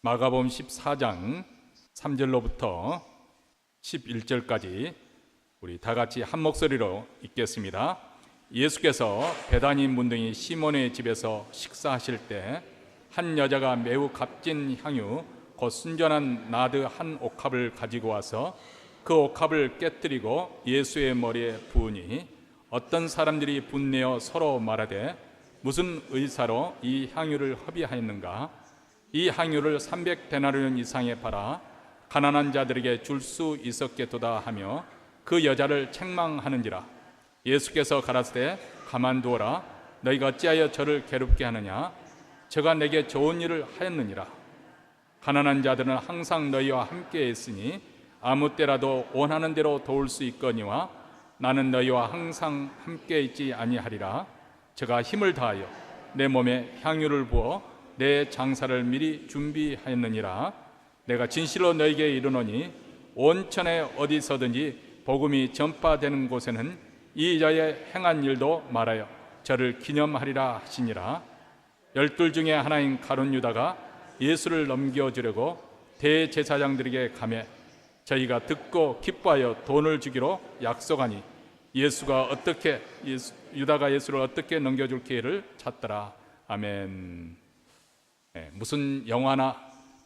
마가복음 14장 3절로부터 11절까지 우리 다 같이 한 목소리로 읽겠습니다. 예수께서 베다니 문둥이 시몬의 집에서 식사하실 때 한 여자가 매우 값진 향유 곧 순전한 나드 한 옥합을 가지고 와서 그 옥합을 깨뜨리고 예수의 머리에 부으니 어떤 사람들이 분내어 서로 말하되 무슨 의사로 이 향유를 허비하였는가? 이 향유를 300데나리온 이상에 팔아 가난한 자들에게 줄 수 있었겠도다 하며 그 여자를 책망하는지라. 예수께서 가라사대 가만두어라. 너희가 어찌하여 저를 괴롭게 하느냐? 저가 내게 좋은 일을 하였느니라. 가난한 자들은 항상 너희와 함께 있으니 아무 때라도 원하는 대로 도울 수 있거니와 나는 너희와 항상 함께 있지 아니하리라. 저가 힘을 다하여 내 몸에 향유를 부어 내 장사를 미리 준비하였느니라. 내가 진실로 너희에게 이르노니 온천에 어디서든지 복음이 전파되는 곳에는 이 여자의 행한 일도 말하여 저를 기념하리라 하시니라. 12 중에 하나인 가룟 유다가 예수를 넘겨주려고 대제사장들에게 가매 저희가 듣고 기뻐하여 돈을 주기로 약속하니 유다가 예수를 어떻게 넘겨줄 기회를 찾더라. 아멘. 무슨 영화나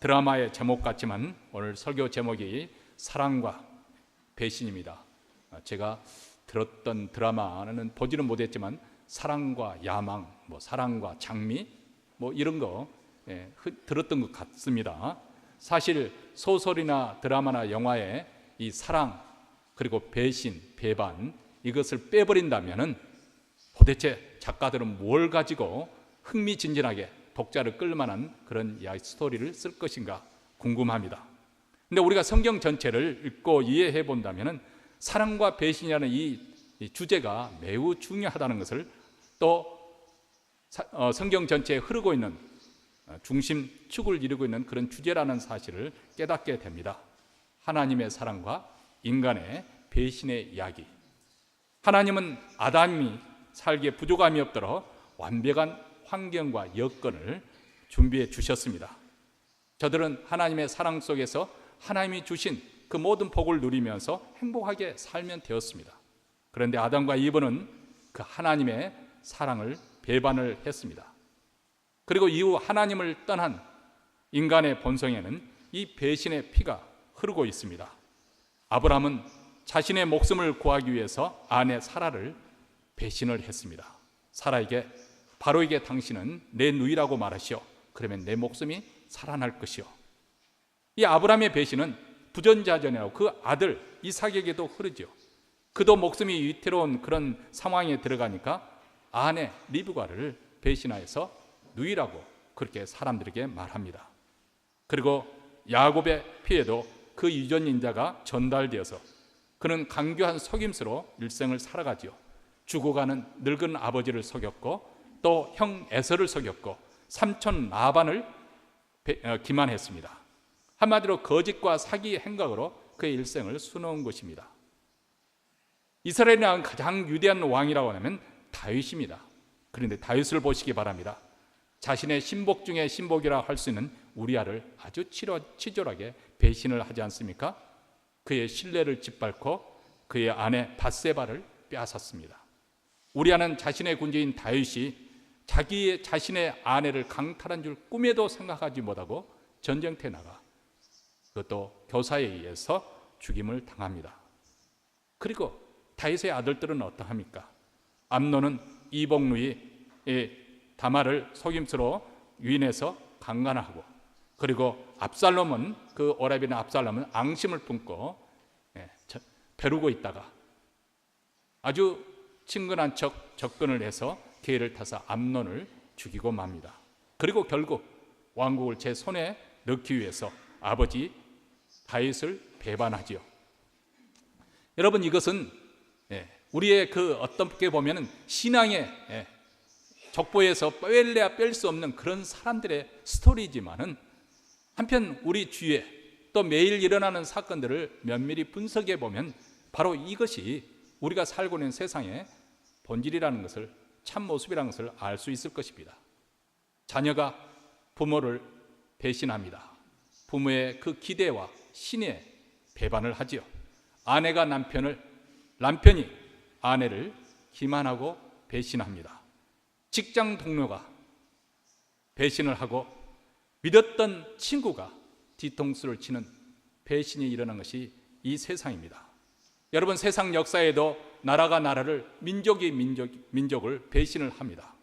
드라마의 제목 같지만 오늘 설교 제목이 사랑과 배신입니다. 제가 들었던 드라마는 보지는 못했지만 사랑과 야망, 사랑과 장미 이런 거 들었던 것 같습니다. 사실 소설이나 드라마나 영화에 이 사랑 그리고 배신, 배반 이것을 빼버린다면은 도대체 작가들은 뭘 가지고 흥미진진하게 독자를 끌만한 그런 이야기 스토리를 쓸 것인가 궁금합니다. 근데 우리가 성경 전체를 읽고 이해해 본다면은 사랑과 배신이라는 이 주제가 매우 중요하다는 것을 또 성경 전체에 흐르고 있는 중심축을 이루고 있는 그런 주제라는 사실을 깨닫게 됩니다. 하나님의 사랑과 인간의 배신의 이야기. 하나님은 아담이 살기에 부족함이 없도록 완벽한 환경과 여건을 준비해 주셨습니다. 저들은 하나님의 사랑 속에서 하나님이 주신 그 모든 복을 누리면서 행복하게 살면 되었습니다. 그런데 아담과 이브는 그 하나님의 사랑을 배반을 했습니다. 그리고 이후 하나님을 떠난 인간의 본성에는 이 배신의 피가 흐르고 있습니다. 아브라함은 자신의 목숨을 구하기 위해서 아내 사라를 배신을 했습니다. 사라에게 바로에게 당신은 내 누이라고 말하시오. 그러면 내 목숨이 살아날 것이오. 이 아브라함의 배신은 부전자전이라고 그 아들 이삭에게도 흐르죠. 그도 목숨이 위태로운 그런 상황에 들어가니까 아내 리브가를 배신하여서 누이라고 그렇게 사람들에게 말합니다. 그리고 야곱의 피에도 그 유전인자가 전달되어서 그는 강교한 속임수로 일생을 살아가지요. 죽어가는 늙은 아버지를 속였고 또 형 에서를 속였고 삼촌 라반을 기만했습니다. 한마디로 거짓과 사기 행각으로 그의 일생을 수놓은 것입니다. 이스라엘에 나온 가장 위대한 왕이라고 하면 다윗입니다. 그런데 다윗을 보시기 바랍니다. 자신의 신복 중에 신복이라 할 수 있는 우리아를 아주 치졸하게 배신을 하지 않습니까? 그의 신뢰를 짓밟고 그의 아내 밧세바를 빼앗았습니다. 우리아는 자신의 군주인 다윗이 자신의 아내를 강탈한 줄 꿈에도 생각하지 못하고 전쟁터에 나가 그것도 교사에 의해서 죽임을 당합니다. 그리고 다윗의 아들들은 어떠합니까? 암논은 이복누이 다말을 속임수로 유인해서 강간하고 그리고 압살롬은 그 오라비는 압살롬은 앙심을 품고 벼르고 있다가 아주 친근한 척 접근을 해서 기회를 타서 암논을 죽이고 맙니다. 그리고 결국 왕국을 제 손에 넣기 위해서 아버지 다윗을 배반하지요. 여러분 이것은 우리의 그 어떻게 보면은 신앙의 족보에서 뺄래야 뺄 수 없는 그런 사람들의 스토리지만은 한편 우리 주위에 또 매일 일어나는 사건들을 면밀히 분석해 보면 바로 이것이 우리가 살고 있는 세상의 본질이라는 것을 참모습이라는 것을 알 수 있을 것입니다. 자녀가 부모를 배신합니다. 부모의 그 기대와 신에 배반을 하지요. 아내가 남편이 아내를 기만하고 배신합니다. 직장 동료가 배신을 하고 믿었던 친구가 뒤통수를 치는 배신이 일어난 것이 이 세상입니다. 여러분, 세상 역사에도 나라가 나라를, 민족이 민족을 배신을 합니다.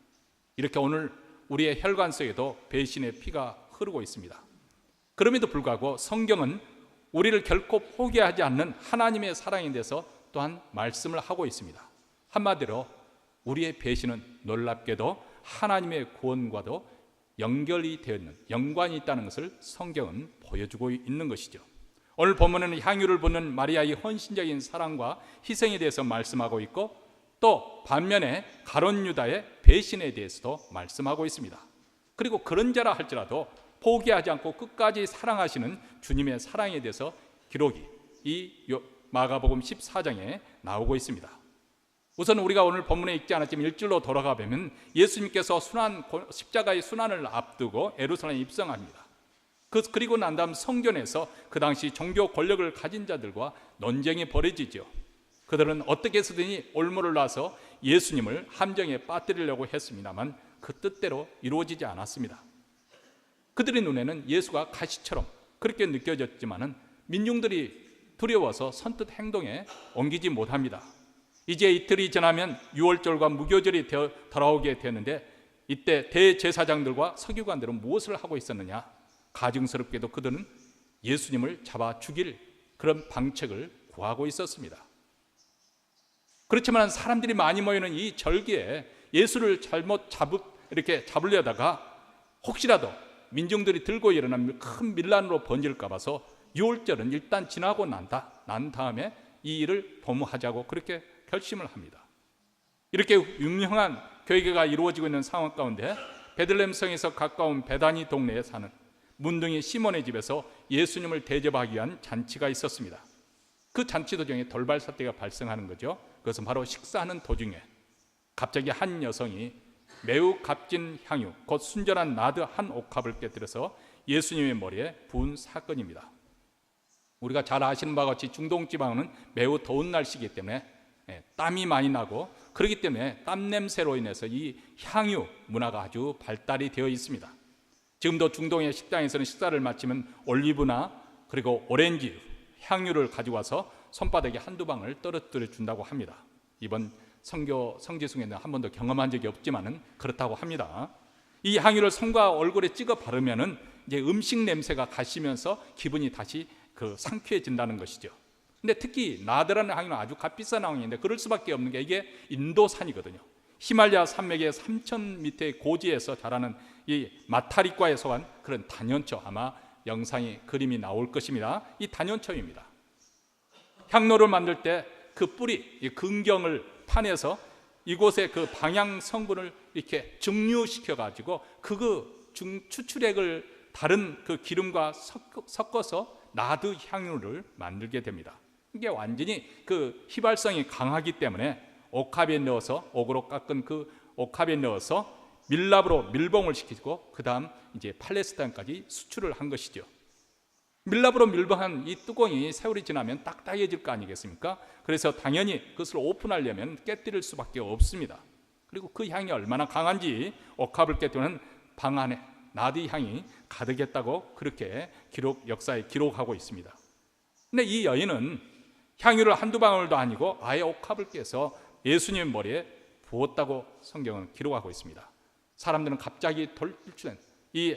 이렇게 오늘 우리의 혈관 속에도 배신의 피가 흐르고 있습니다. 그럼에도 불구하고 성경은 우리를 결코 포기하지 않는 하나님의 사랑에 대해서 또한 말씀을 하고 있습니다. 한마디로 우리의 배신은 놀랍게도 하나님의 구원과도 연결이 되어 있는, 연관이 있다는 것을 성경은 보여주고 있는 것이죠. 오늘 본문에는 향유를 붓는 마리아의 헌신적인 사랑과 희생에 대해서 말씀하고 있고, 또 반면에 가룟 유다의 배신에 대해서도 말씀하고 있습니다. 그리고 그런 자라 할지라도 포기하지 않고 끝까지 사랑하시는 주님의 사랑에 대해서 기록이 이 마가복음 14장에 나오고 있습니다. 우선 우리가 오늘 본문에 읽지 않았지만 1절로 돌아가 보면 예수님께서 십자가의 순환을 앞두고 예루살렘에 입성합니다. 그리고 난 다음 성전에서 그 당시 종교 권력을 가진 자들과 논쟁이 벌어지죠. 그들은 어떻게 해서든지 올무를 놔서 예수님을 함정에 빠뜨리려고 했습니다만 그 뜻대로 이루어지지 않았습니다. 그들의 눈에는 예수가 가시처럼 그렇게 느껴졌지만은 민중들이 두려워서 선뜻 행동에 옮기지 못합니다. 이제 이틀이 지나면 유월절과 무교절이 돌아오게 되는데, 이때 대제사장들과 서기관들은 무엇을 하고 있었느냐? 가증스럽게도 그들은 예수님을 잡아 죽일 그런 방책을 구하고 있었습니다. 그렇지만 사람들이 많이 모이는 이 절기에 예수를 잘못 잡으려다가 혹시라도 민중들이 들고 일어나면 큰 밀란으로 번질까 봐서 유월절은 일단 지나고 난 다음에 이 일을 도모하자고 그렇게 결심을 합니다. 이렇게 유명한 교회가 이루어지고 있는 상황 가운데 베들레헴 성에서 가까운 베다니 동네에 사는 문둥이 시몬의 집에서 예수님을 대접하기 위한 잔치가 있었습니다. 그 잔치 도중에 돌발 사태가 발생하는 거죠. 그것은 바로 식사하는 도중에 갑자기 한 여성이 매우 값진 향유, 곧 순전한 나드 한 옥합을 깨뜨려서 예수님의 머리에 부은 사건입니다. 우리가 잘 아시는 바와 같이 중동 지방은 매우 더운 날씨이기 때문에 땀이 많이 나고, 그렇기 때문에 땀 냄새로 인해서 이 향유 문화가 아주 발달이 되어 있습니다. 지금도 중동의 식당에서는 식사를 마치면 올리브나 그리고 오렌지 향유를 가지고 와서 손바닥에 한두 방울 떨어뜨려 준다고 합니다. 이번 성지순에는 한 번도 경험한 적이 없지만은 그렇다고 합니다. 이 향유를 손과 얼굴에 찍어 바르면은 이제 음식 냄새가 가시면서 기분이 다시 상쾌해진다는 것이죠. 근데 특히 나드라는 향유는 아주 값비싼 향유인데 그럴 수밖에 없는 게 이게 인도산이거든요. 히말라야 산맥의 3,000m의 고지에서 자라는 이 마타리과에 속한 그런 단연초, 아마 영상이 그림이 나올 것입니다. 이 단연초입니다. 향로를 만들 때 그 뿌리, 이 근경을 파내서 이곳에 그 방향 성분을 이렇게 증류시켜 가지고 추출액을 다른 그 기름과 섞어서 나드 향유를 만들게 됩니다. 이게 완전히 그 휘발성이 강하기 때문에 옥합에 넣어서, 옥으로 깎은 그 옥합에 넣어서 밀랍으로 밀봉을 시키고 그 다음 이제 팔레스타인까지 수출을 한 것이죠. 밀랍으로 밀봉한 이 뚜껑이 세월이 지나면 딱딱해질 거 아니겠습니까? 그래서 당연히 그것을 오픈하려면 깨뜨릴 수밖에 없습니다. 그리고 그 향이 얼마나 강한지 옥합을 깨뜨리는 방 안에 나드 향이 가득했다고 그렇게 역사에 기록하고 있습니다. 근데 이 여인은 향유를 한두 방울도 아니고 아예 옥합을 깨서 예수님 머리에 부었다고 성경은 기록하고 있습니다. 사람들은 갑자기 돌출된 이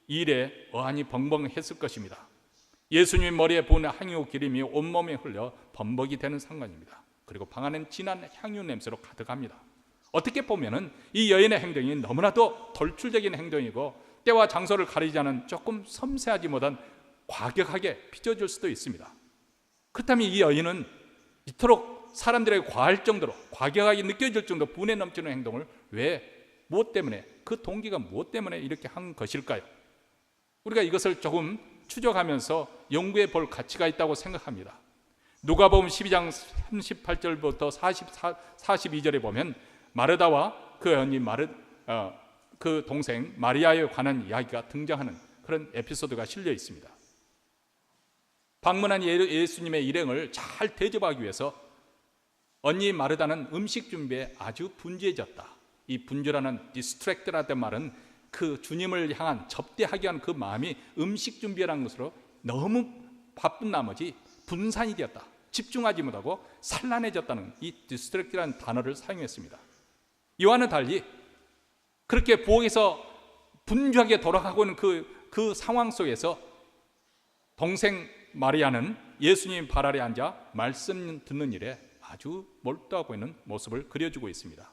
일에 어안이 벙벙했을 것입니다. 예수님 머리에 부은 향유 기름이 온몸에 흘려 범벅이 되는 상관입니다. 그리고 방 안은 진한 향유 냄새로 가득합니다. 어떻게 보면은 이 여인의 행동이 너무나도 돌출적인 행동이고 때와 장소를 가리지 않은 조금 섬세하지 못한 과격하게 빚어질 수도 있습니다. 그렇다면 이 여인은 이토록 사람들에게 과할 정도로 과격하게 느껴질 정도로 분에 넘치는 행동을 무엇 때문에, 그 동기가 무엇 때문에 이렇게 한 것일까요? 우리가 이것을 조금 추적하면서 연구해 볼 가치가 있다고 생각합니다. 누가복음 12장 38절부터 42절에 보면 마르다와 그 언니 그 동생 마리아에 관한 이야기가 등장하는 그런 에피소드가 실려 있습니다. 방문한 예수님의 일행을 잘 대접하기 위해서 언니 마르다는 음식 준비에 아주 분주해졌다. 이 분주라는 distract라는 말은 그 주님을 향한 접대하기 위한 그 마음이 음식 준비라는 것으로 너무 바쁜 나머지 분산이 되었다. 집중하지 못하고 산란해졌다는 이 distract라는 단어를 사용했습니다. 이와는 달리 그렇게 부엌에서 분주하게 돌아가고 있는 그 상황 속에서 동생 마리아는 예수님 발 아래 앉아 말씀 듣는 일에 아주 몰두하고 있는 모습을 그려주고 있습니다.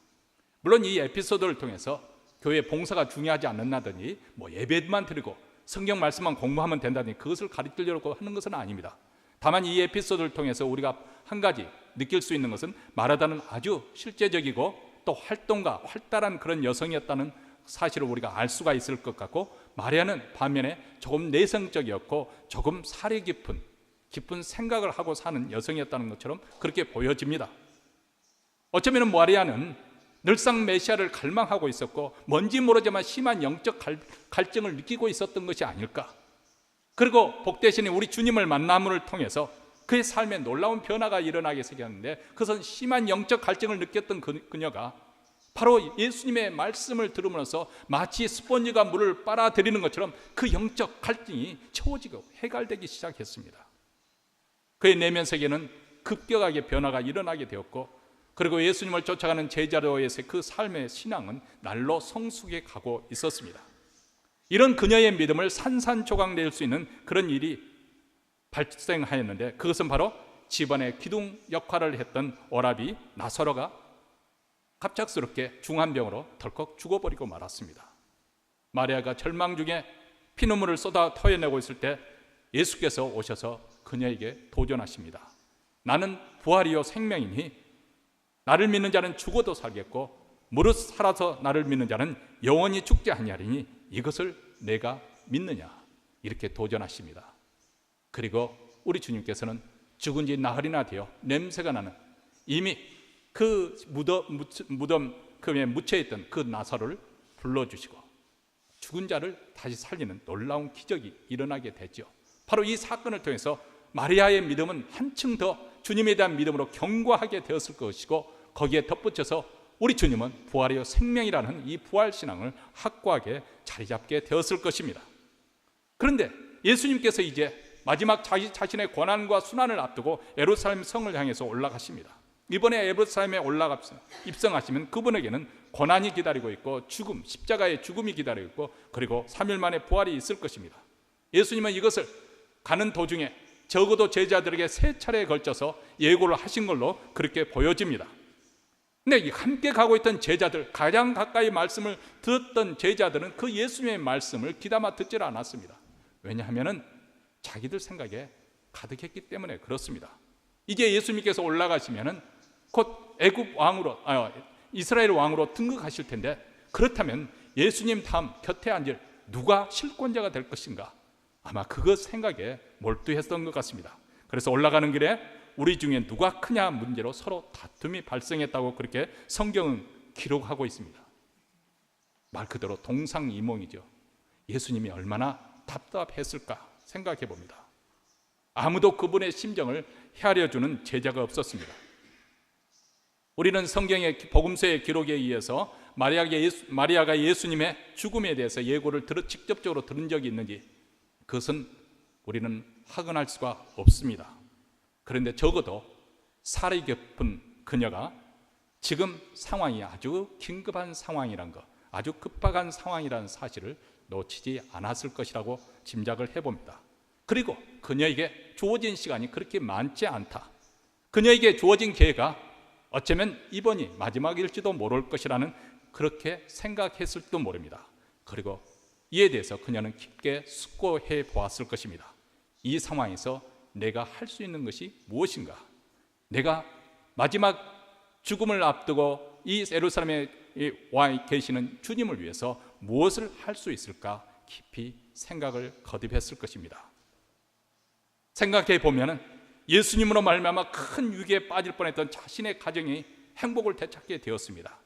물론 이 에피소드를 통해서 교회 봉사가 중요하지 않는다더니 예배만 드리고 성경 말씀만 공부하면 된다더니 그것을 가르치려고 하는 것은 아닙니다. 다만 이 에피소드를 통해서 우리가 한 가지 느낄 수 있는 것은 마르다는 아주 실제적이고 또 활동가, 활달한 그런 여성이었다는 사실을 우리가 알 수가 있을 것 같고, 마리아는 반면에 조금 내성적이었고 조금 사려 깊은 생각을 하고 사는 여성이었다는 것처럼 그렇게 보여집니다. 어쩌면 마리아는 늘상 메시아를 갈망하고 있었고 뭔지 모르지만 심한 영적 갈증을 느끼고 있었던 것이 아닐까. 그리고 복되신 우리 주님을 만남을 통해서 그의 삶에 놀라운 변화가 일어나게 생겼는데, 그것은 심한 영적 갈증을 느꼈던 그녀가 바로 예수님의 말씀을 들으면서 마치 스펀지가 물을 빨아들이는 것처럼 그 영적 갈증이 채워지고 해갈되기 시작했습니다. 그의 내면 세계는 급격하게 변화가 일어나게 되었고, 그리고 예수님을 쫓아가는 제자로의 그 삶의 신앙은 날로 성숙해 가고 있었습니다. 이런 그녀의 믿음을 산산조각 낼 수 있는 그런 일이 발생하였는데, 그것은 바로 집안의 기둥 역할을 했던 오라비 나사로가 갑작스럽게 중환병으로 덜컥 죽어버리고 말았습니다. 마리아가 절망 중에 피눈물을 쏟아 토해내고 있을 때 예수께서 오셔서 그녀에게 도전하십니다. 나는 부활이요 생명이니 나를 믿는 자는 죽어도 살겠고 무릇 살아서 나를 믿는 자는 영원히 죽지 아니하리니 이것을 내가 믿느냐, 이렇게 도전하십니다. 그리고 우리 주님께서는 죽은 지 나흘이나 되어 냄새가 나는 이미 그 무덤 금에 묻혀있던 그 나사로를 불러주시고 죽은 자를 다시 살리는 놀라운 기적이 일어나게 되죠. 바로 이 사건을 통해서 마리아의 믿음은 한층 더 주님에 대한 믿음으로 견고하게 되었을 것이고, 거기에 덧붙여서 우리 주님은 부활이요 생명이라는 이 부활신앙을 확고하게 자리 잡게 되었을 것입니다. 그런데 예수님께서 이제 마지막 자신의 고난과 순환을 앞두고 예루살렘 성을 향해서 올라가십니다. 이번에 예루살렘에 올라가서 입성하시면 그분에게는 고난이 기다리고 있고 죽음, 십자가의 죽음이 기다리고 있고 그리고 3일 만에 부활이 있을 것입니다. 예수님은 이것을 가는 도중에 적어도 제자들에게 3차례에 걸쳐서 예고를 하신 걸로 그렇게 보여집니다. 근데 함께 가고 있던 제자들, 가장 가까이 말씀을 듣던 제자들은 그 예수님의 말씀을 귀담아 듣질 않았습니다. 왜냐하면 자기들 생각에 가득했기 때문에 그렇습니다. 이제 예수님께서 올라가시면 곧 애굽 왕으로, 이스라엘 왕으로 등극하실 텐데, 그렇다면 예수님 다음 곁에 앉을 누가 실권자가 될 것인가, 아마 그것 생각에 몰두했던 것 같습니다. 그래서 올라가는 길에 우리 중에 누가 크냐 문제로 서로 다툼이 발생했다고 그렇게 성경은 기록하고 있습니다. 말 그대로 동상이몽이죠. 예수님이 얼마나 답답했을까 생각해 봅니다. 아무도 그분의 심정을 헤아려주는 제자가 없었습니다. 우리는 성경의 복음서의 기록에 의해서 마리아가 예수님의 죽음에 대해서 예고를 직접적으로 들은 적이 있는지 그것은 우리는 확인할 수가 없습니다. 그런데 적어도 살이 깊은 그녀가 지금 상황이 아주 긴급한 상황이란 것, 아주 급박한 상황이라는 사실을 놓치지 않았을 것이라고 짐작을 해봅니다. 그리고 그녀에게 주어진 시간이 그렇게 많지 않다. 그녀에게 주어진 기회가 어쩌면 이번이 마지막일지도 모를 것이라는 그렇게 생각했을지도 모릅니다. 그리고 이에 대해서 그녀는 깊게 숙고해 보았을 것입니다. 이 상황에서 내가 할 수 있는 것이 무엇인가? 내가 마지막 죽음을 앞두고 이 예루살렘에 와 계시는 주님을 위해서 무엇을 할 수 있을까? 깊이 생각을 거듭했을 것입니다. 생각해 보면 예수님으로 말미암아 큰 위기에 빠질 뻔했던 자신의 가정이 행복을 되찾게 되었습니다.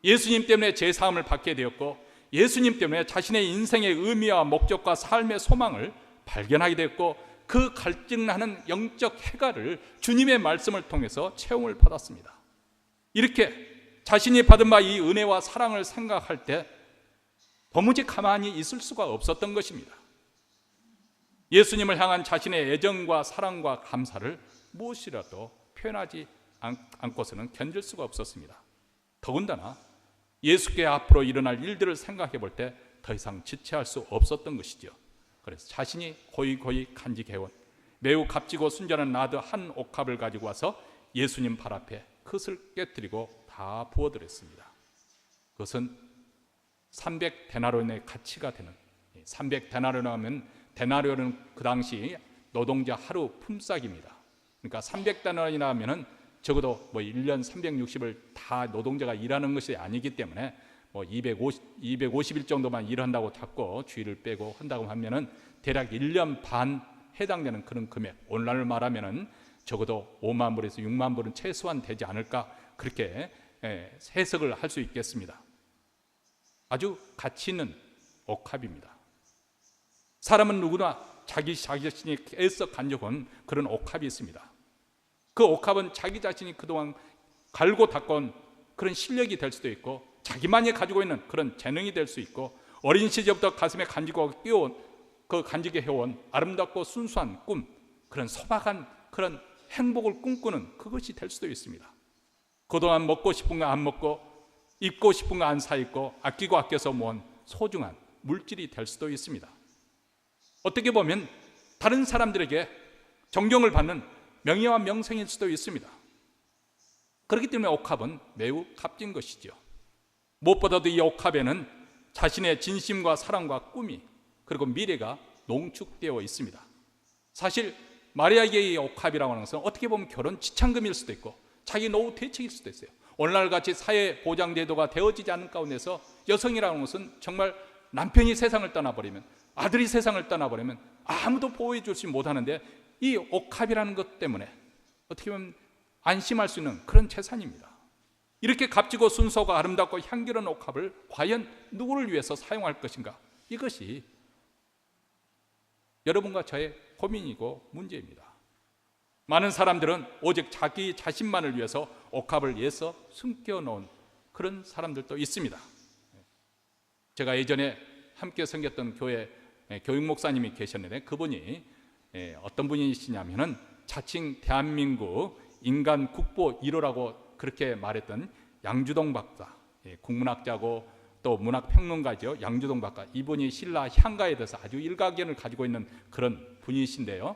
예수님 때문에 제사함을 받게 되었고, 예수님 때문에 자신의 인생의 의미와 목적과 삶의 소망을 발견하게 되었고, 그 갈증나는 영적 해가를 주님의 말씀을 통해서 체험을 받았습니다. 이렇게 자신이 받은 바 이 은혜와 사랑을 생각할 때 도무지 가만히 있을 수가 없었던 것입니다. 예수님을 향한 자신의 애정과 사랑과 감사를 무엇이라도 표현하지 않고서는 견딜 수가 없었습니다. 더군다나 예수께 앞으로 일어날 일들을 생각해 볼 때 더 이상 지체할 수 없었던 것이죠. 그래서 자신이 고이 간직해온 매우 값지고 순전한 나드 한 옥합을 가지고 와서 예수님 발 앞에 그것을 깨뜨리고 다 부어드렸습니다. 그것은 300데나리온의 가치가 되는, 300데나리온 하면 데나리온은 그 당시 노동자 하루 품삯입니다. 그러니까 300데나리온이나 하면은 적어도 1년 360을 다 노동자가 일하는 것이 아니기 때문에 250일 정도만 일한다고 잡고 주일을 빼고 한다고 하면은 대략 1년 반 해당되는 그런 금액, 오늘날로 말하면은 적어도 5만 불에서 6만 불은 최소한 되지 않을까, 그렇게 해석을 할 수 있겠습니다. 아주 가치 있는 옥합입니다. 사람은 누구나 자기 자신이 애써 간직한 그런 옥합이 있습니다. 그 옥합은 자기 자신이 그동안 갈고 닦아온 그런 실력이 될 수도 있고, 자기만이 가지고 있는 그런 재능이 될 수 있고, 어린 시절부터 가슴에 간직하고 끼워온 그 간직해 해온 아름답고 순수한 꿈, 그런 소박한 그런 행복을 꿈꾸는 그것이 될 수도 있습니다. 그동안 먹고 싶은 거 안 먹고, 입고 싶은 거 안 사 입고, 아끼고 아껴서 모은 소중한 물질이 될 수도 있습니다. 어떻게 보면 다른 사람들에게 존경을 받는 명예와 명성일 수도 있습니다. 그렇기 때문에 옥합은 매우 값진 것이죠. 무엇보다도 이 옥합에는 자신의 진심과 사랑과 꿈이, 그리고 미래가 농축되어 있습니다. 사실 마리아에게 이 옥합이라고 하는 것은 어떻게 보면 결혼 지참금일 수도 있고 자기 노후 대책일 수도 있어요. 오늘날같이 사회 보장 제도가 되어지지 않은 가운데서 여성이라는 것은 정말 남편이 세상을 떠나버리면, 아들이 세상을 떠나버리면 아무도 보호해 주지 못하는데, 이 옥합이라는 것 때문에 어떻게 보면 안심할 수 있는 그런 재산입니다. 이렇게 값지고 순수하고 아름답고 향기로운 옥합을 과연 누구를 위해서 사용할 것인가, 이것이 여러분과 저의 고민이고 문제입니다. 많은 사람들은 오직 자기 자신만을 위해서 옥합을 애써 숨겨놓은 그런 사람들도 있습니다. 제가 예전에 함께 섬겼던 교회 교육 목사님이 계셨는데, 그분이 어떤 분이시냐면은 자칭 대한민국 인간 국보 1호라고 그렇게 말했던 양주동 박사, 국문학자고 또 문학평론가죠. 양주동 박사, 이분이 신라 향가에 대해서 아주 일가견을 가지고 있는 그런 분이신데요.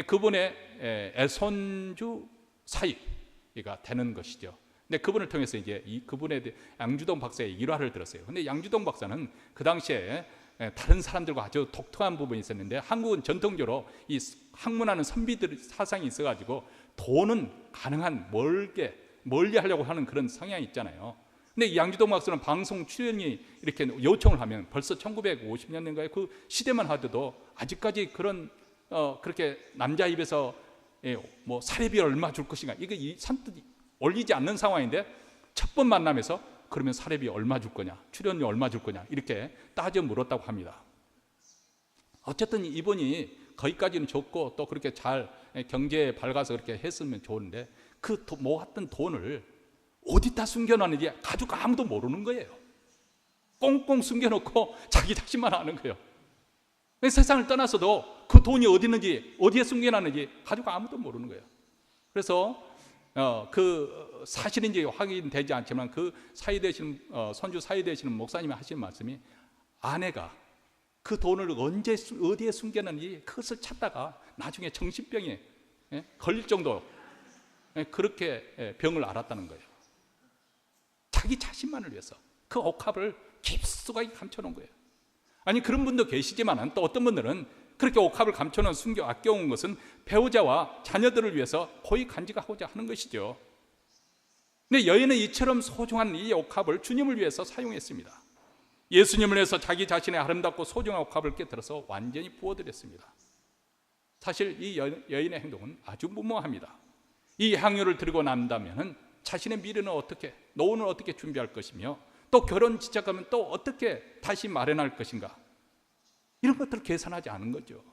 그분의 애손주 사위가 되는 것이죠. 근데 그분을 통해서 이제 그분의 양주동 박사의 일화를 들었어요. 근데 양주동 박사는 그 당시에 다른 사람들과 아주 독특한 부분이 있었는데, 한국은 전통적으로 이 학문하는 선비들 사상이 있어가지고 돈은 가능한 멀리 하려고 하는 그런 성향이 있잖아요. 근데 이 양주동 박사는 방송 출연이 이렇게 요청을 하면 벌써 1950년대인가에 그 시대만 하더라도 아직까지 그런 그렇게 남자 입에서 사례비 얼마 줄 것인가, 이게 산뜻 올리지 않는 상황인데, 첫 번 만남에서 그러면 사례비 얼마 줄 거냐, 출연료 얼마 줄 거냐, 이렇게 따져 물었다고 합니다. 어쨌든 이분이 거기까지는 좋고 또 그렇게 잘 경제에 밝아서 그렇게 했으면 좋은데, 그 모았던 돈을 어디다 숨겨놨는지 가족 아무도 모르는 거예요. 꽁꽁 숨겨놓고 자기 자신만 아는 거예요. 세상을 떠나서도 그 돈이 어디 있는지, 어디에 숨겨놨는지 가족 아무도 모르는 거예요. 그래서 그 사실인지 확인되지 않지만 그 사위 되시는 손주 사위 되시는 목사님이 하시는 말씀이, 아내가 그 돈을 언제 어디에 숨겼는지 그것을 찾다가 나중에 정신병에 걸릴 정도 그렇게 병을 앓았다는 거예요. 자기 자신만을 위해서 그 옥합을 깊숙하게 감춰놓은 거예요. 아니, 그런 분도 계시지만 또 어떤 분들은 그렇게 옥합을 감춰놓은 숨겨 아껴온 것은 배우자와 자녀들을 위해서 고이 간직하고자 하는 것이죠. 근데 여인은 이처럼 소중한 이 옥합을 주님을 위해서 사용했습니다. 예수님을 위해서 자기 자신의 아름답고 소중한 옥합을 깨뜨려서 완전히 부어드렸습니다. 사실 이 여인의 행동은 아주 무모합니다. 이 향유를 들고 난다면 자신의 미래는 어떻게, 노후는 어떻게 준비할 것이며, 또 결혼 지착하면 또 어떻게 다시 마련할 것인가, 이런 것들을 계산하지 않은 거죠.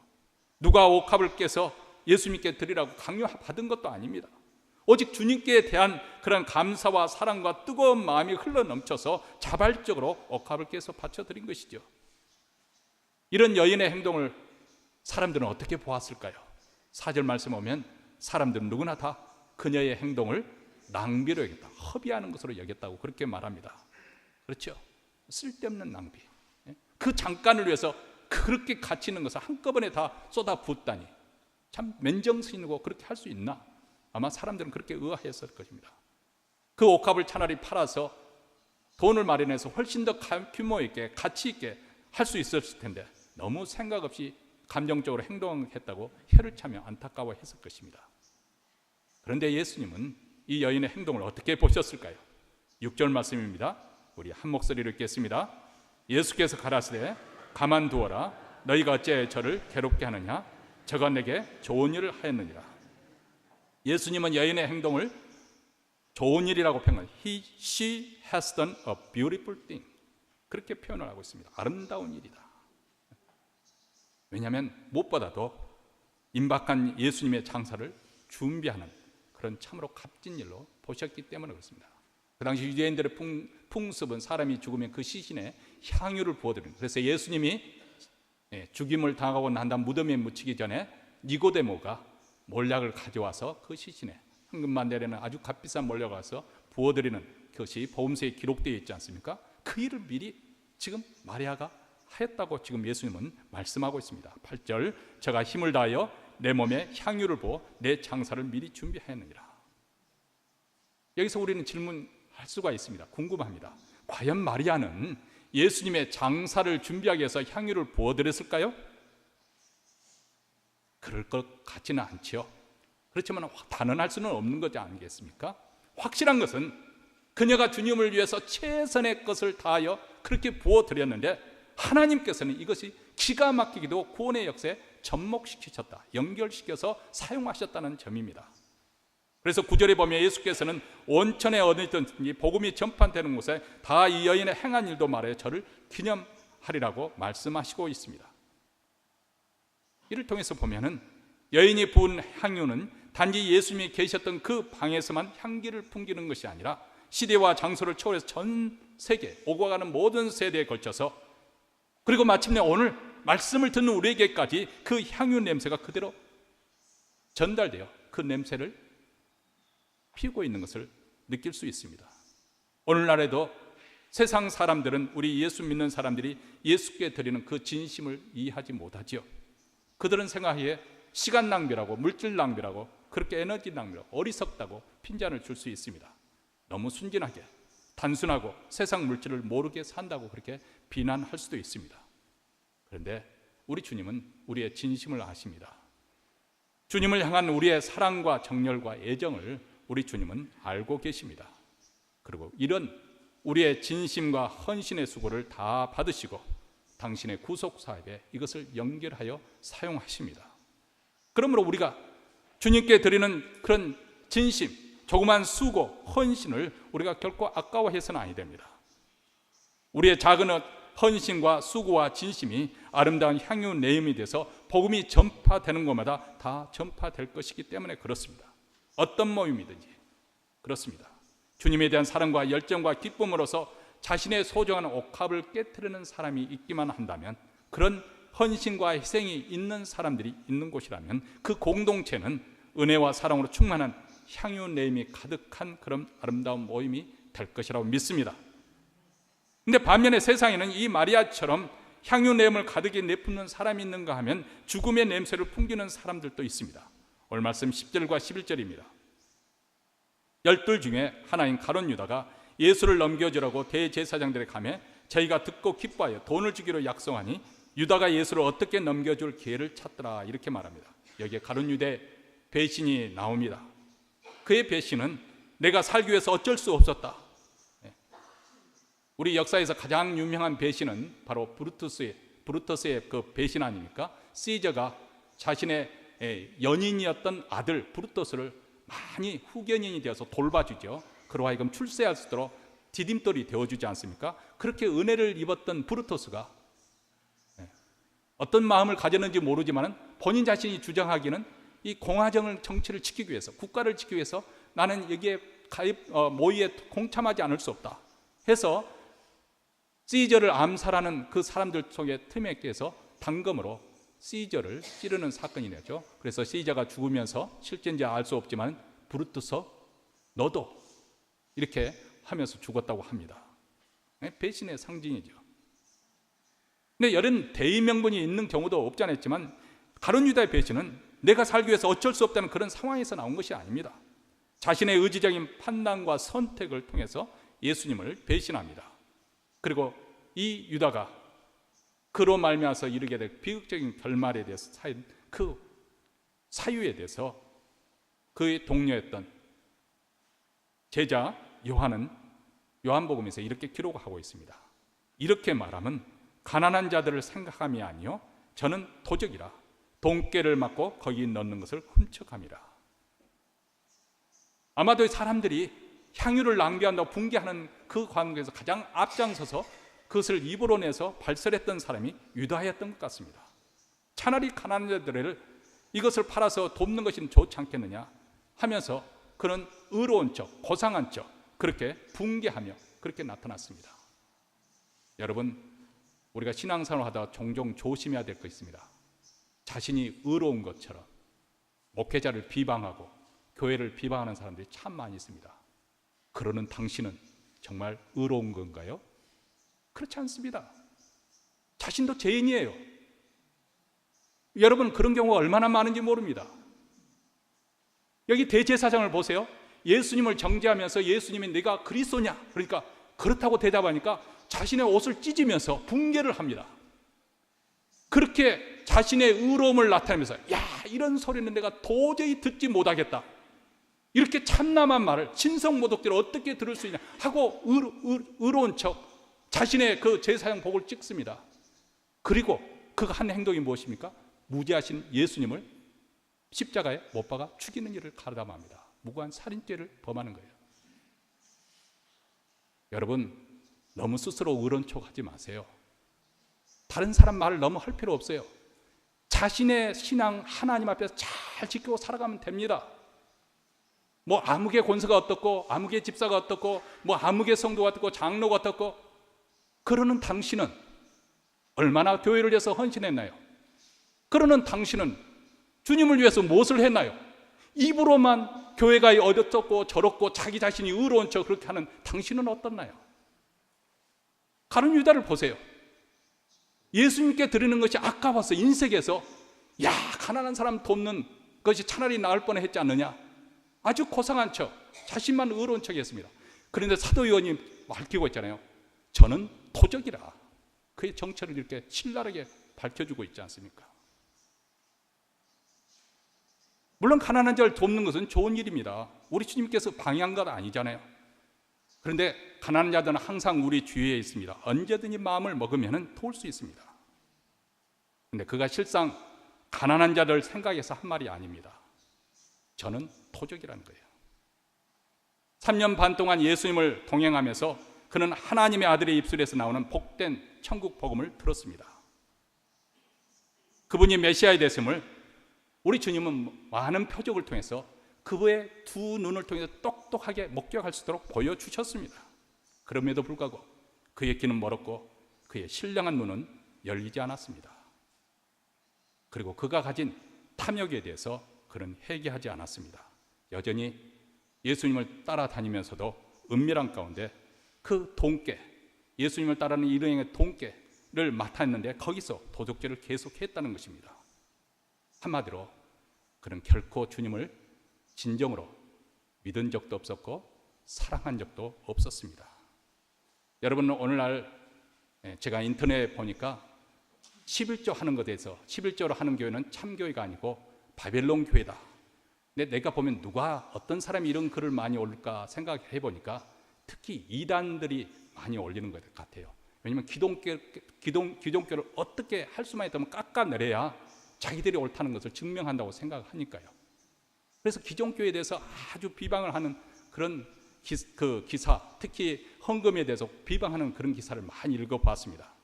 누가 옥합을 깨서 예수님께 드리라고 강요받은 것도 아닙니다. 오직 주님께 대한 그런 감사와 사랑과 뜨거운 마음이 흘러넘쳐서 자발적으로 옥합을 깨서 바쳐드린 것이죠. 이런 여인의 행동을 사람들은 어떻게 보았을까요? 4절 말씀 보면 사람들은 누구나 다 그녀의 행동을 낭비로 여겼다, 허비하는 것으로 여겼다고 그렇게 말합니다. 그렇죠? 쓸데없는 낭비. 그 잠깐을 위해서 그렇게 가치 있는 것을 한꺼번에 다 쏟아붓다니 참 맨정신이고 그렇게 할 수 있나? 아마 사람들은 그렇게 의아했을 것입니다. 그 옥합을 차라리 팔아서 돈을 마련해서 훨씬 더 규모 있게 가치 있게 할 수 있었을 텐데 너무 생각 없이 감정적으로 행동했다고 혀를 차며 안타까워했을 것입니다. 그런데 예수님은 이 여인의 행동을 어떻게 보셨을까요? 6절 말씀입니다. 우리 한 목소리로 읽겠습니다. 예수께서 가라사대 가만두어라. 너희가 어찌하여 저를 괴롭게 하느냐? 저가 내게 좋은 일을 하였느니라. 예수님은 여인의 행동을 좋은 일이라고 표현합니다. She has done a beautiful thing. 그렇게 표현을 하고 있습니다. 아름다운 일이다. 왜냐하면 무엇보다도 임박한 예수님의 장사를 준비하는 그런 참으로 값진 일로 보셨기 때문에 그렇습니다. 그 당시 유대인들의 풍습은 사람이 죽으면 그 시신에 향유를 부어드립니다. 그래서 예수님이 죽임을 당하고 난 다음 무덤에 묻히기 전에 니고데모가 몰약을 가져와서 그 시신에 황금만 내리는 아주 값비싼 몰약을 가서 부어드리는 것이 복음서에 기록되어 있지 않습니까? 그 일을 미리 지금 마리아가 하였다고 지금 예수님은 말씀하고 있습니다. 8절 제가 힘을 다하여 내 몸에 향유를 부어 내 장사를 미리 준비하였느니라. 여기서 우리는 질문할 수가 있습니다. 궁금합니다. 과연 마리아는 예수님의 장사를 준비하기 위해서 향유를 부어드렸을까요? 그럴 것 같지는 않지요. 그렇지만 단언할 수는 없는 거지 아니겠습니까? 확실한 것은 그녀가 주님을 위해서 최선의 것을 다하여 그렇게 부어드렸는데 하나님께서는 이것이 기가 막히기도 구원의 역사에 접목시키셨다, 연결시켜서 사용하셨다는 점입니다. 그래서 9절에 보면 예수께서는 온천에 어디든지 복음이 전파되는 곳에 다 이 여인의 행한 일도 말하여 저를 기념하리라고 말씀하시고 있습니다. 이를 통해서 보면은 여인이 부은 향유는 단지 예수님이 계셨던 그 방에서만 향기를 풍기는 것이 아니라 시대와 장소를 초월해서 전 세계 오고 가는 모든 세대에 걸쳐서 그리고 마침내 오늘 말씀을 듣는 우리에게까지 그 향유 냄새가 그대로 전달되어 그 냄새를 피우고 있는 것을 느낄 수 있습니다. 오늘날에도 세상 사람들은 우리 예수 믿는 사람들이 예수께 드리는 그 진심을 이해하지 못하지요. 그들은 생각하기에 시간 낭비라고 물질 낭비라고 그렇게 에너지 낭비라고 어리석다고 핀잔을 줄 수 있습니다. 너무 순진하게 단순하고 세상 물질을 모르게 산다고 그렇게 비난할 수도 있습니다. 그런데 우리 주님은 우리의 진심을 아십니다. 주님을 향한 우리의 사랑과 정열과 애정을 우리 주님은 알고 계십니다. 그리고 이런 우리의 진심과 헌신의 수고를 다 받으시고 당신의 구속 사업에 이것을 연결하여 사용하십니다. 그러므로 우리가 주님께 드리는 그런 진심, 조그만 수고, 헌신을 우리가 결코 아까워해서는 아니 됩니다. 우리의 작은 헌신과 수고와 진심이 아름다운 향유 내음이 돼서 복음이 전파되는 곳마다 다 전파될 것이기 때문에 그렇습니다. 어떤 모임이든지 그렇습니다. 주님에 대한 사랑과 열정과 기쁨으로서 자신의 소중한 옥합을 깨트리는 사람이 있기만 한다면, 그런 헌신과 희생이 있는 사람들이 있는 곳이라면 그 공동체는 은혜와 사랑으로 충만한 향유 내음이 가득한 그런 아름다운 모임이 될 것이라고 믿습니다. 그런데 반면에 세상에는 이 마리아처럼 향유 내음을 가득히 내뿜는 사람이 있는가 하면 죽음의 냄새를 풍기는 사람들도 있습니다. 오늘 말씀 10절과 11절입니다. 12 중에 하나인 가룟 유다가 예수를 넘겨주라고 대제사장들의 감에 저희가 듣고 기뻐하여 돈을 주기로 약속하니 유다가 예수를 어떻게 넘겨줄 기회를 찾더라, 이렇게 말합니다. 여기에 가룟 유다의 배신이 나옵니다. 그의 배신은 내가 살기 위해서 어쩔 수 없었다. 우리 역사에서 가장 유명한 배신은 바로 브루터스의 그 배신 아닙니까? 시저가 자신의 연인이었던 아들 브루터스를 많이 후견인이 되어서 돌봐주죠. 그로 하여금 출세할 수 있도록 디딤돌이 되어주지 않습니까? 그렇게 은혜를 입었던 브루터스가 어떤 마음을 가졌는지 모르지만 본인 자신이 주장하기는 이 공화정을 정치를 지키기 위해서, 국가를 지키기 위해서 나는 여기에 모의에 공참하지 않을 수 없다 해서 시저를 암살하는 그 사람들 속에 틈에 끼어서 단검으로 시저를 찌르는 사건이 되죠. 그래서 시저가 죽으면서 실제인지 알 수 없지만 브루투스 너도 이렇게 하면서 죽었다고 합니다. 배신의 상징이죠. 근데 이런 대의 명분이 있는 경우도 없지 않았지만 가룟 유다의 배신은 내가 살기 위해서 어쩔 수 없다는 그런 상황에서 나온 것이 아닙니다. 자신의 의지적인 판단과 선택을 통해서 예수님을 배신합니다. 그리고 이 유다가 그로 말미암아서 이르게 될 비극적인 결말에 대해서 쌓인 그 사유에 대해서 그의 동료였던 제자 요한은 요한복음에서 이렇게 기록하고 있습니다. 이렇게 말하면 가난한 자들을 생각함이 아니요 저는 도적이라 돈깨를 맞고 거기 넣는 것을 훔쳐갑니다. 아마도 사람들이 향유를 낭비한다고 붕괴하는 그 관계에서 가장 앞장서서 그것을 입으로 내서 발설했던 사람이 유다였던 것 같습니다. 차라리 가난한 자들을 이것을 팔아서 돕는 것이 좋지 않겠느냐 하면서 그런 의로운 척, 고상한 척 그렇게 붕괴하며 그렇게 나타났습니다. 여러분, 우리가 신앙생활을 하다가 종종 조심해야 될 것 있습니다. 자신이 의로운 것처럼 목회자를 비방하고 교회를 비방하는 사람들이 참 많이 있습니다. 그러는 당신은 정말 의로운 건가요? 그렇지 않습니다. 자신도 죄인이에요. 여러분, 그런 경우가 얼마나 많은지 모릅니다. 여기 대제사장을 보세요. 예수님을 정죄하면서 예수님이 내가 그리스도냐? 그러니까 그렇다고 대답하니까 자신의 옷을 찢으면서 붕괴를 합니다. 그렇게 자신의 의로움을 나타내면서 야, 이런 소리는 내가 도저히 듣지 못하겠다. 이렇게 참남한 말을 신성모독죄를 어떻게 들을 수 있냐 하고 의로운 척 자신의 그 제사장 복을 찍습니다. 그리고 그가 한 행동이 무엇입니까? 무죄하신 예수님을 십자가에 못 박아 죽이는 일을 가담합니다. 무고한 살인죄를 범하는 거예요. 여러분, 너무 스스로 의로운 척하지 마세요. 다른 사람 말을 너무 할 필요 없어요. 자신의 신앙 하나님 앞에서 잘 지키고 살아가면 됩니다. 뭐 아무개 권사가 어떻고 아무개 집사가 어떻고 뭐 아무개 성도가 어떻고 장로가 어떻고 그러는 당신은 얼마나 교회를 위해서 헌신했나요? 그러는 당신은 주님을 위해서 무엇을 했나요? 입으로만 교회가 어떻고 저렇고 자기 자신이 의로운 척 그렇게 하는 당신은 어떻나요? 가룟 유다를 보세요. 예수님께 드리는 것이 아까워서 인색에서 야, 가난한 사람 돕는 것이 차라리 나을 뻔했지 않느냐, 아주 고상한 척, 자신만 의로운 척이었습니다. 그런데 사도 요한이 밝히고 있잖아요. 저는 도적이라. 그의 정체를 이렇게 신랄하게 밝혀주고 있지 않습니까? 물론 가난한 자를 돕는 것은 좋은 일입니다. 우리 주님께서 방해한 건 아니잖아요. 그런데 가난한 자들은 항상 우리 주위에 있습니다. 언제든지 마음을 먹으면 도울 수 있습니다. 그런데 그가 실상 가난한 자들 생각해서 한 말이 아닙니다. 저는 도적이라는 거예요. 3년 반 동안 예수님을 동행하면서 그는 하나님의 아들의 입술에서 나오는 복된 천국 복음을 들었습니다. 그분이 메시아에 대했음을 우리 주님은 많은 표적을 통해서 그분의 두 눈을 통해서 똑똑하게 목격할 수 있도록 보여주셨습니다. 그럼에도 불구하고 그의 귀는 멀었고 그의 신령한 눈은 열리지 않았습니다. 그리고 그가 가진 탐욕에 대해서 그는 회개하지 않았습니다. 여전히 예수님을 따라다니면서도 은밀한 가운데 그 돈깨, 예수님을 따르는 일행의 돈깨를 맡았는데 거기서 도적죄를 계속했다는 것입니다. 한마디로 그는 결코 주님을 진정으로 믿은 적도 없었고 사랑한 적도 없었습니다. 여러분, 오늘날 제가 인터넷에 보니까 11조 하는 것에 대해서 11조로 하는 교회는 참교회가 아니고 바벨론 교회다. 근데 내가 보면 누가 어떤 사람이 이런 글을 많이 올릴까 생각해 보니까 특히 이단들이 많이 올리는 것 같아요. 왜냐하면 기독교를 어떻게 할 수만 있다면 깎아내려야 자기들이 옳다는 것을 증명한다고 생각하니까요. 그래서 기존교회에 대해서 아주 비방을 하는 그런 기사, 특히 헌금에 대해서 비방하는 그런 기사를 많이 읽어봤습니다.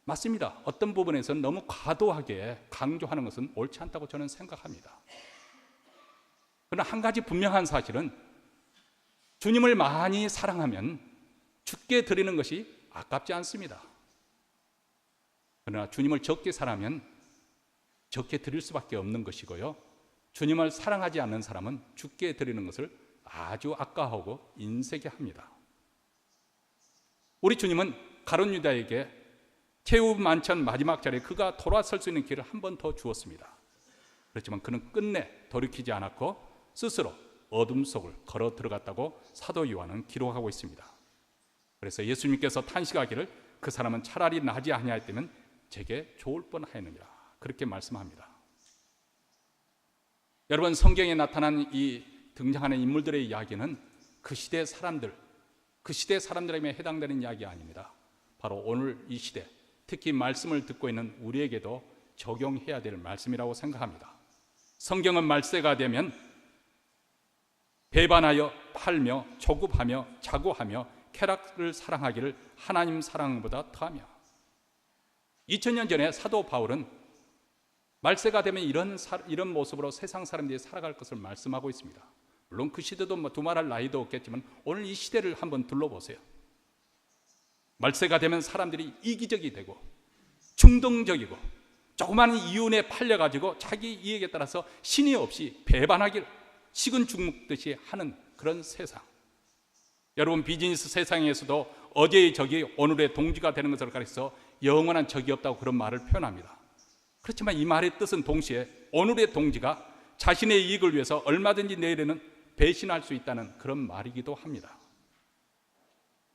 맞습니다. 어떤 부분에서는 너무 과도하게 강조하는 것은 옳지 않다고 저는 생각합니다. 그러나 한 가지 분명한 사실은 주님을 많이 사랑하면 주께 드리는 것이 아깝지 않습니다. 그러나 주님을 적게 사랑하면 적게 드릴 수밖에 없는 것이고요, 주님을 사랑하지 않는 사람은 주께 드리는 것을 아주 아까워하고 인색해합니다. 우리 주님은 가룟 유다에게 최후 만찬 마지막 자리에 그가 돌아설 수 있는 길을 한 번 더 주었습니다. 그렇지만 그는 끝내 돌이키지 않았고 스스로 어둠 속을 걸어 들어갔다고 사도 요한은 기록하고 있습니다. 그래서 예수님께서 탄식하기를 그 사람은 차라리 나지 아니하였다면 제게 좋을 뻔하였느니라, 그렇게 말씀합니다. 여러분, 성경에 나타난 이 등장하는 인물들의 이야기는 그 시대 사람들, 그 시대 사람들에게 해당되는 이야기 아닙니다. 바로 오늘 이 시대, 특히 말씀을 듣고 있는 우리에게도 적용해야 될 말씀이라고 생각합니다. 성경은 말세가 되면 배반하여 팔며 조급하며 자고하며 쾌락을 사랑하기를 하나님 사랑보다 더하며, 2000년 전에 사도 바울은 말세가 되면 이런 모습으로 세상 사람들이 살아갈 것을 말씀하고 있습니다. 물론 그 시대도 두말할 나이도 없겠지만 오늘 이 시대를 한번 둘러보세요. 말세가 되면 사람들이 이기적이 되고 충동적이고 조그마한 이윤에 팔려가지고 자기 이익에 따라서 신의 없이 배반하기를 식은 죽 먹듯이 하는 그런 세상. 여러분, 비즈니스 세상에서도 어제의 적이 오늘의 동지가 되는 것을 가리켜서 영원한 적이 없다고 그런 말을 표현합니다. 그렇지만 이 말의 뜻은 동시에 오늘의 동지가 자신의 이익을 위해서 얼마든지 내일에는 배신할 수 있다는 그런 말이기도 합니다.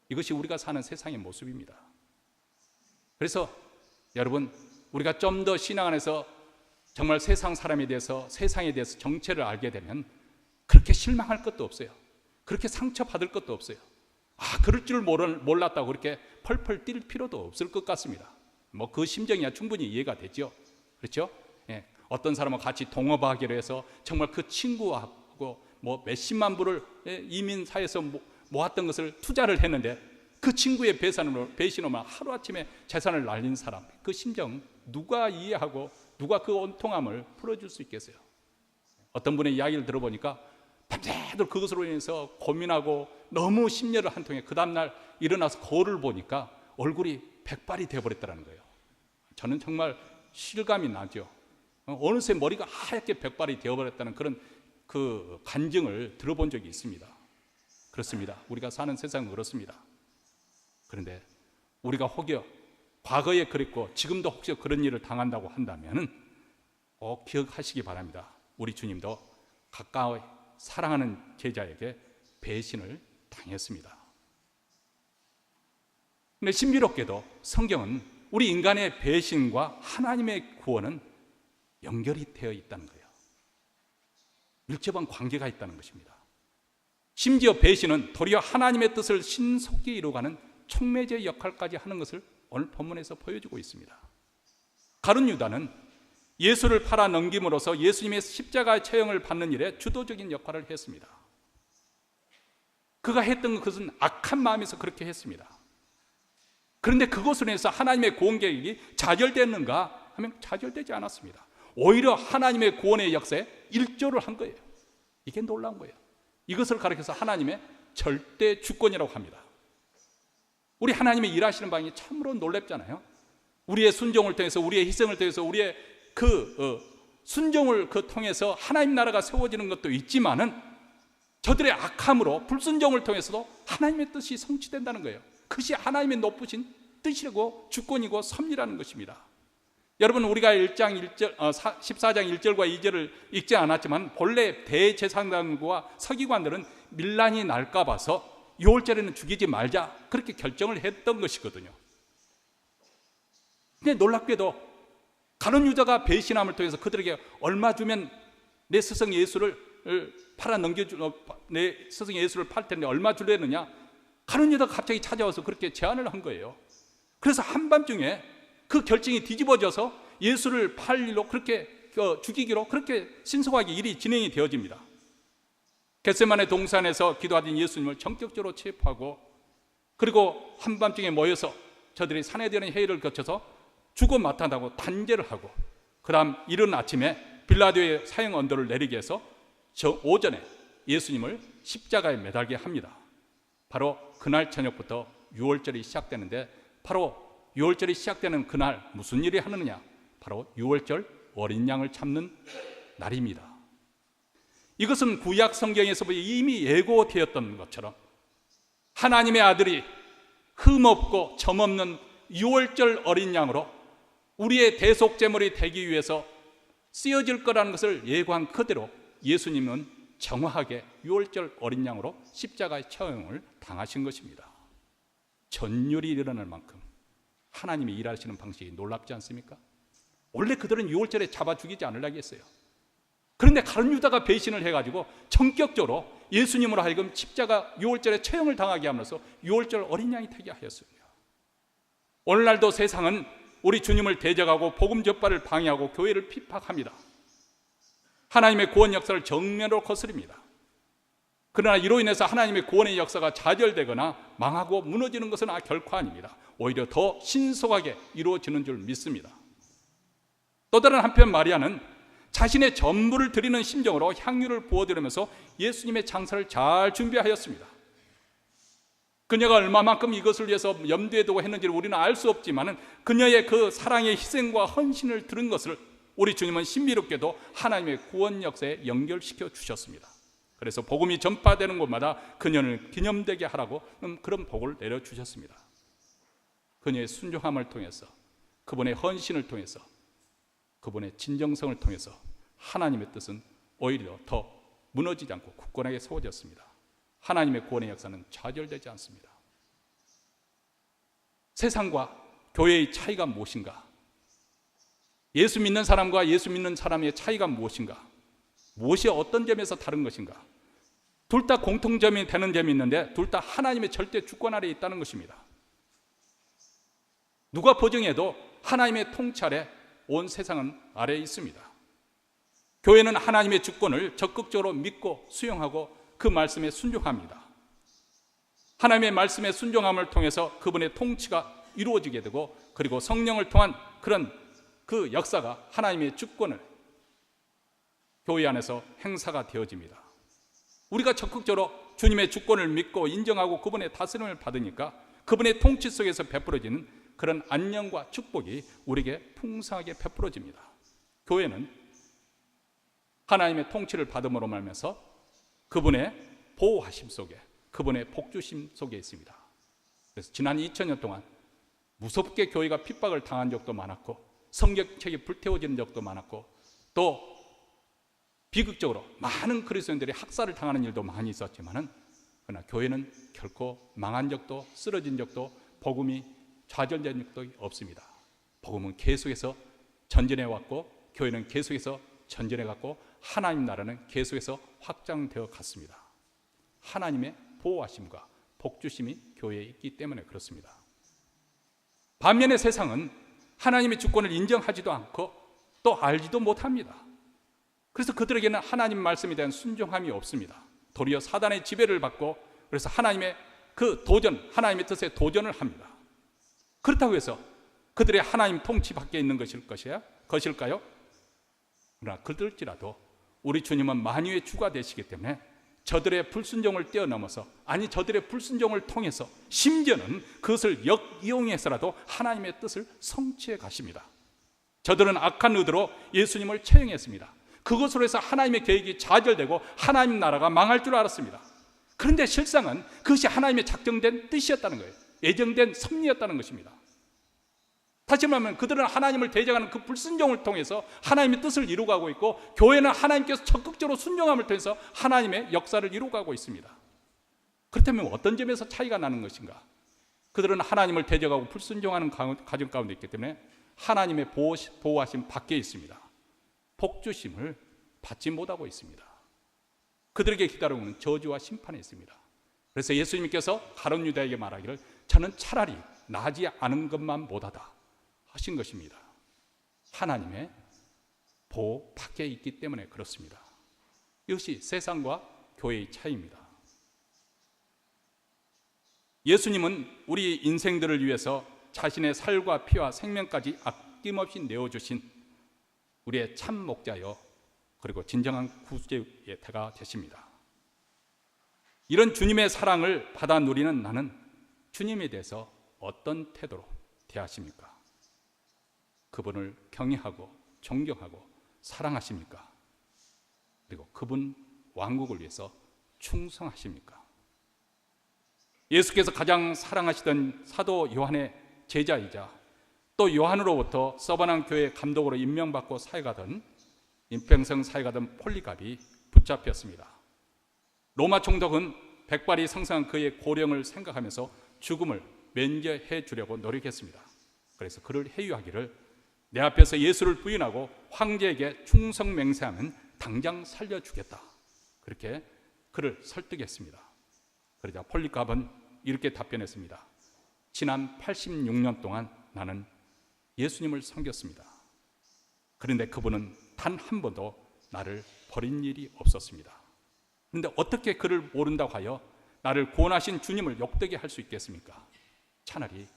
이것이 우리가 사는 세상의 모습입니다. 그래서 여러분, 우리가 좀 더 신앙 안에서 정말 세상 사람에 대해서, 세상에 대해서 정체를 알게 되면 그렇게 실망할 것도 없어요. 그렇게 상처받을 것도 없어요. 그럴 줄 몰랐다고 그렇게 펄펄 뛸 필요도 없을 것 같습니다. 그 심정이야 충분히 이해가 되죠. 그렇죠? 예. 어떤 사람은 같이 동업하기로 해서 정말 그 친구하고 몇십만 불을 이민사에서 모았던 것을 투자를 했는데 그 친구의 배신으로 하루아침에 재산을 날린 사람, 그 심정 누가 이해하고 누가 그 온통함을 풀어줄 수 있겠어요? 어떤 분의 이야기를 들어보니까 밤새도록 그것으로 인해서 고민하고 너무 심려를 한 통에 그 다음날 일어나서 거울을 보니까 얼굴이 백발이 되어버렸다는 거예요. 저는 정말 실감이 나죠. 어느새 머리가 하얗게 백발이 되어버렸다는 그런 그 간증을 들어본 적이 있습니다. 그렇습니다. 우리가 사는 세상은 그렇습니다. 그런데 우리가 혹여 과거에 그랬고 지금도 혹시 그런 일을 당한다고 한다면 꼭 기억하시기 바랍니다. 우리 주님도 가까이 사랑하는 제자에게 배신을 당했습니다. 근데 신비롭게도 성경은 우리 인간의 배신과 하나님의 구원은 연결이 되어 있다는 거예요. 밀접한 관계가 있다는 것입니다. 심지어 배신은 도리어 하나님의 뜻을 신속히 이루어가는 촉매제 역할까지 하는 것을 오늘 본문에서 보여주고 있습니다. 가룟 유다는 예수를 팔아 넘김으로써 예수님의 십자가의 처형을 받는 일에 주도적인 역할을 했습니다. 그가 했던 것은 악한 마음에서 그렇게 했습니다. 그런데 그것으로 인해서 하나님의 구원 계획이 좌절됐는가 하면 좌절되지 않았습니다. 오히려 하나님의 구원의 역사에 일조를 한 거예요. 이게 놀라운 거예요. 이것을 가리켜서 하나님의 절대 주권이라고 합니다. 우리 하나님의 일하시는 방이 참으로 놀랍잖아요. 우리의 순종을 통해서, 우리의 희생을 통해서, 우리의 순종을 통해서 하나님 나라가 세워지는 것도 있지만은 저들의 악함으로 불순종을 통해서도 하나님의 뜻이 성취된다는 거예요. 그것이 하나님의 높으신 뜻이고 주권이고 섭리라는 것입니다. 여러분, 우리가 14장 1절과 2절을 읽지 않았지만 본래 대제사장과 서기관들은 밀란이 날까 봐서 6월절에는 죽이지 말자 그렇게 결정을 했던 것이거든요. 근데 놀랍게도 가룟 유다가 배신함을 통해서 그들에게 얼마 주면 내 스승 예수를 팔 텐데 얼마 주려느냐, 가룟 유다가 갑자기 찾아와서 그렇게 제안을 한 거예요. 그래서 한밤중에 그 결정이 뒤집어져서 예수를 팔 일로 그렇게 죽이기로 그렇게 신속하게 일이 진행이 되어집니다. 겟세마네 동산에서 기도하던 예수님을 전격적으로 체포하고, 그리고 한밤중에 모여서 저들이 산헤드린 회의를 거쳐서 죽어 마땅하다고 단죄를 하고, 그 다음 이른 아침에 빌라도의 사형 언도를 내리게 해서 오전에 예수님을 십자가에 매달게 합니다. 바로 그날 저녁부터 유월절이 시작되는데, 바로 유월절이 시작되는 그날 무슨 일이 하느냐? 바로 유월절 어린 양을 잡는 날입니다. 이것은 구약 성경에서 이미 예고되었던 것처럼 하나님의 아들이 흠없고 점없는 유월절 어린 양으로 우리의 대속제물이 되기 위해서 쓰여질 거라는 것을 예고한 그대로 예수님은 정확하게 유월절 어린 양으로 십자가의 처형을 당하신 것입니다. 전율이 일어날 만큼 하나님이 일하시는 방식이 놀랍지 않습니까? 원래 그들은 유월절에 잡아 죽이지 않으려고 했어요. 그런데 가룟 유다가 배신을 해가지고 전격적으로 예수님으로 하여금 십자가 유월절에 처형을 당하게 하면서 유월절 어린 양이 되게 하였습니다. 오늘날도 세상은 우리 주님을 대적하고 복음 전파를 방해하고 교회를 핍박합니다. 하나님의 구원 역사를 정면으로 거스립니다. 그러나 이로 인해서 하나님의 구원의 역사가 좌절되거나 망하고 무너지는 것은 결코 아닙니다. 오히려 더 신속하게 이루어지는 줄 믿습니다. 또 다른 한편 마리아는 자신의 전부를 드리는 심정으로 향유를 부어드리면서 예수님의 장사를 잘 준비하였습니다. 그녀가 얼마만큼 이것을 위해서 염두에 두고 했는지를 우리는 알 수 없지만 그녀의 그 사랑의 희생과 헌신을 들은 것을 우리 주님은 신비롭게도 하나님의 구원 역사에 연결시켜 주셨습니다. 그래서 복음이 전파되는 곳마다 그녀를 기념되게 하라고 그런 복을 내려주셨습니다. 그녀의 순종함을 통해서, 그분의 헌신을 통해서, 그분의 진정성을 통해서 하나님의 뜻은 오히려 더 무너지지 않고 굳건하게 세워졌습니다. 하나님의 구원의 역사는 좌절되지 않습니다. 세상과 교회의 차이가 무엇인가? 예수 믿는 사람과 예수 믿는 사람의 차이가 무엇인가? 무엇이 어떤 점에서 다른 것인가? 둘 다 공통점이 되는 점이 있는데 둘 다 하나님의 절대 주권 아래에 있다는 것입니다. 누가 보증해도 하나님의 통찰에 온 세상은 아래에 있습니다. 교회는 하나님의 주권을 적극적으로 믿고 수용하고 그 말씀에 순종합니다. 하나님의 말씀에 순종함을 통해서 그분의 통치가 이루어지게 되고, 그리고 성령을 통한 그런 그 역사가 하나님의 주권을 교회 안에서 행사가 되어집니다. 우리가 적극적으로 주님의 주권을 믿고 인정하고 그분의 다스림을 받으니까 그분의 통치 속에서 베풀어지는 그런 안녕과 축복이 우리에게 풍성하게 베풀어집니다. 교회는 하나님의 통치를 받음으로 말면서 그분의 보호하심 속에, 그분의 복주심 속에 있습니다. 그래서 지난 2000년 동안 무섭게 교회가 핍박을 당한 적도 많았고, 성경책이 불태워지는 적도 많았고, 또 비극적으로 많은 그리스도인들이 학살을 당하는 일도 많이 있었지만은, 그러나 교회는 결코 망한 적도 쓰러진 적도 복음이 좌절된 적도 없습니다. 복음은 계속해서 전진해 왔고, 교회는 계속해서 전진해 갔고, 하나님 나라는 계속해서 확장되어 갔습니다. 하나님의 보호하심과 복주심이 교회에 있기 때문에 그렇습니다. 반면에 세상은 하나님의 주권을 인정하지도 않고 또 알지도 못합니다. 그래서 그들에게는 하나님 말씀에 대한 순종함이 없습니다. 도리어 사단의 지배를 받고, 그래서 하나님의 그 도전, 하나님의 뜻에 도전을 합니다. 그렇다고 해서 그들의 하나님 통치 밖에 있는 것일까요? 그러나 그들지라도 우리 주님은 만유의 주가 되시기 때문에 저들의 불순종을 뛰어넘어서, 아니 저들의 불순종을 통해서 심지어는 그것을 역이용해서라도 하나님의 뜻을 성취해 가십니다. 저들은 악한 의도로 예수님을 처형했습니다. 그것으로 해서 하나님의 계획이 좌절되고 하나님 나라가 망할 줄 알았습니다. 그런데 실상은 그것이 하나님의 작정된 뜻이었다는 거예요. 예정된 섭리였다는 것입니다. 다시 말하면 그들은 하나님을 대적하는 그 불순종을 통해서 하나님의 뜻을 이루어가고 있고, 교회는 하나님께서 적극적으로 순종함을 통해서 하나님의 역사를 이루어가고 있습니다. 그렇다면 어떤 점에서 차이가 나는 것인가? 그들은 하나님을 대적하고 불순종하는 가정 가운데 있기 때문에 하나님의 보호하심 밖에 있습니다. 복주심을 받지 못하고 있습니다. 그들에게 기다리고 있는 저주와 심판이 있습니다. 그래서 예수님께서 가룟 유다에게 말하기를 저는 차라리 나지 않은 것만 못하다 하신 것입니다. 하나님의 보호 밖에 있기 때문에 그렇습니다. 이것이 세상과 교회의 차이입니다. 예수님은 우리 인생들을 위해서 자신의 살과 피와 생명까지 아낌없이 내어주신 우리의 참 목자여 그리고 진정한 구주의 태가 되십니다. 이런 주님의 사랑을 받아 누리는 나는 주님에 대해서 어떤 태도로 대하십니까? 그분을 경외하고 존경하고 사랑하십니까? 그리고 그분 왕국을 위해서 충성하십니까? 예수께서 가장 사랑하시던 사도 요한의 제자이자 또 요한으로부터 서바난 교회 감독으로 임명받고 사역하던 임평성 사역하던 폴리갑이 붙잡혔습니다. 로마 총독은 백발이 성성한 그의 고령을 생각하면서 죽음을 면제해 주려고 노력했습니다. 그래서 그를 해유하기를 내 앞에서 예수를 부인하고 황제에게 충성 맹세하면 당장 살려주겠다. 그렇게 그를 설득했습니다. 그러자 폴리갑은 이렇게 답변했습니다. 지난 86년 동안 나는 예수님을 섬겼습니다. 그런데 그분은 단 한 번도 나를 버린 일이 없었습니다. 그런데 어떻게 그를 모른다고 하여 나를 구원하신 주님을 욕되게 할 수 있겠습니까? 차라리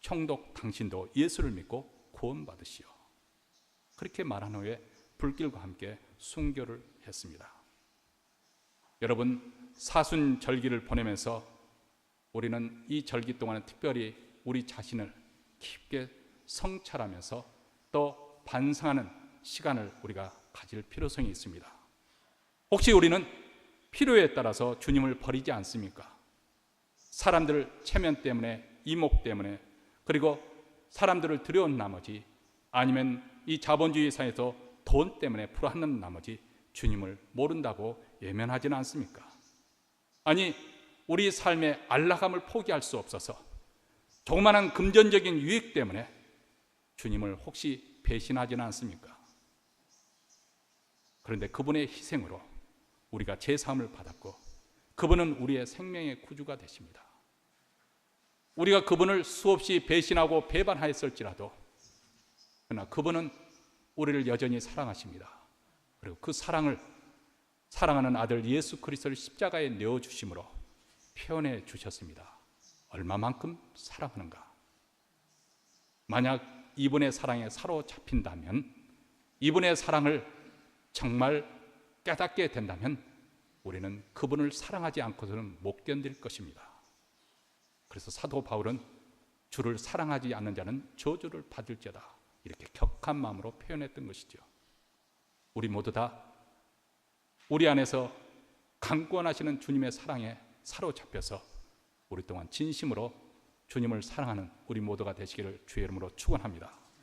총독 당신도 예수를 믿고 구원받으시오. 그렇게 말한 후에 불길과 함께 순교를 했습니다. 여러분, 사순절기를 보내면서 우리는 이 절기 동안은 특별히 우리 자신을 깊게 성찰하면서 또 반성하는 시간을 우리가 가질 필요성이 있습니다. 혹시 우리는 필요에 따라서 주님을 버리지 않습니까? 사람들 체면 때문에, 이목 때문에, 그리고 사람들을 두려운 나머지, 아니면 이 자본주의 사회에서 돈 때문에 불안한 나머지 주님을 모른다고 외면하지는 않습니까? 아니, 우리 삶의 안락함을 포기할 수 없어서 조그마한 금전적인 유익 때문에 주님을 혹시 배신하지는 않습니까? 그런데 그분의 희생으로 우리가 제사함을 받았고 그분은 우리의 생명의 구주가 되십니다. 우리가 그분을 수없이 배신하고 배반하였을지라도 그러나 그분은 우리를 여전히 사랑하십니다. 그리고 그 사랑을 사랑하는 아들 예수 그리스도를 십자가에 내어주심으로 표현해 주셨습니다. 얼마만큼 사랑하는가? 만약 이분의 사랑에 사로잡힌다면, 이분의 사랑을 정말 깨닫게 된다면 우리는 그분을 사랑하지 않고서는 못 견딜 것입니다. 그래서 사도 바울은 주를 사랑하지 않는 자는 저주를 받을지어다 이렇게 격한 마음으로 표현했던 것이죠. 우리 모두 다 우리 안에서 강권하시는 주님의 사랑에 사로잡혀서 우리 또한 진심으로 주님을 사랑하는 우리 모두가 되시기를 주의 이름으로 축원합니다.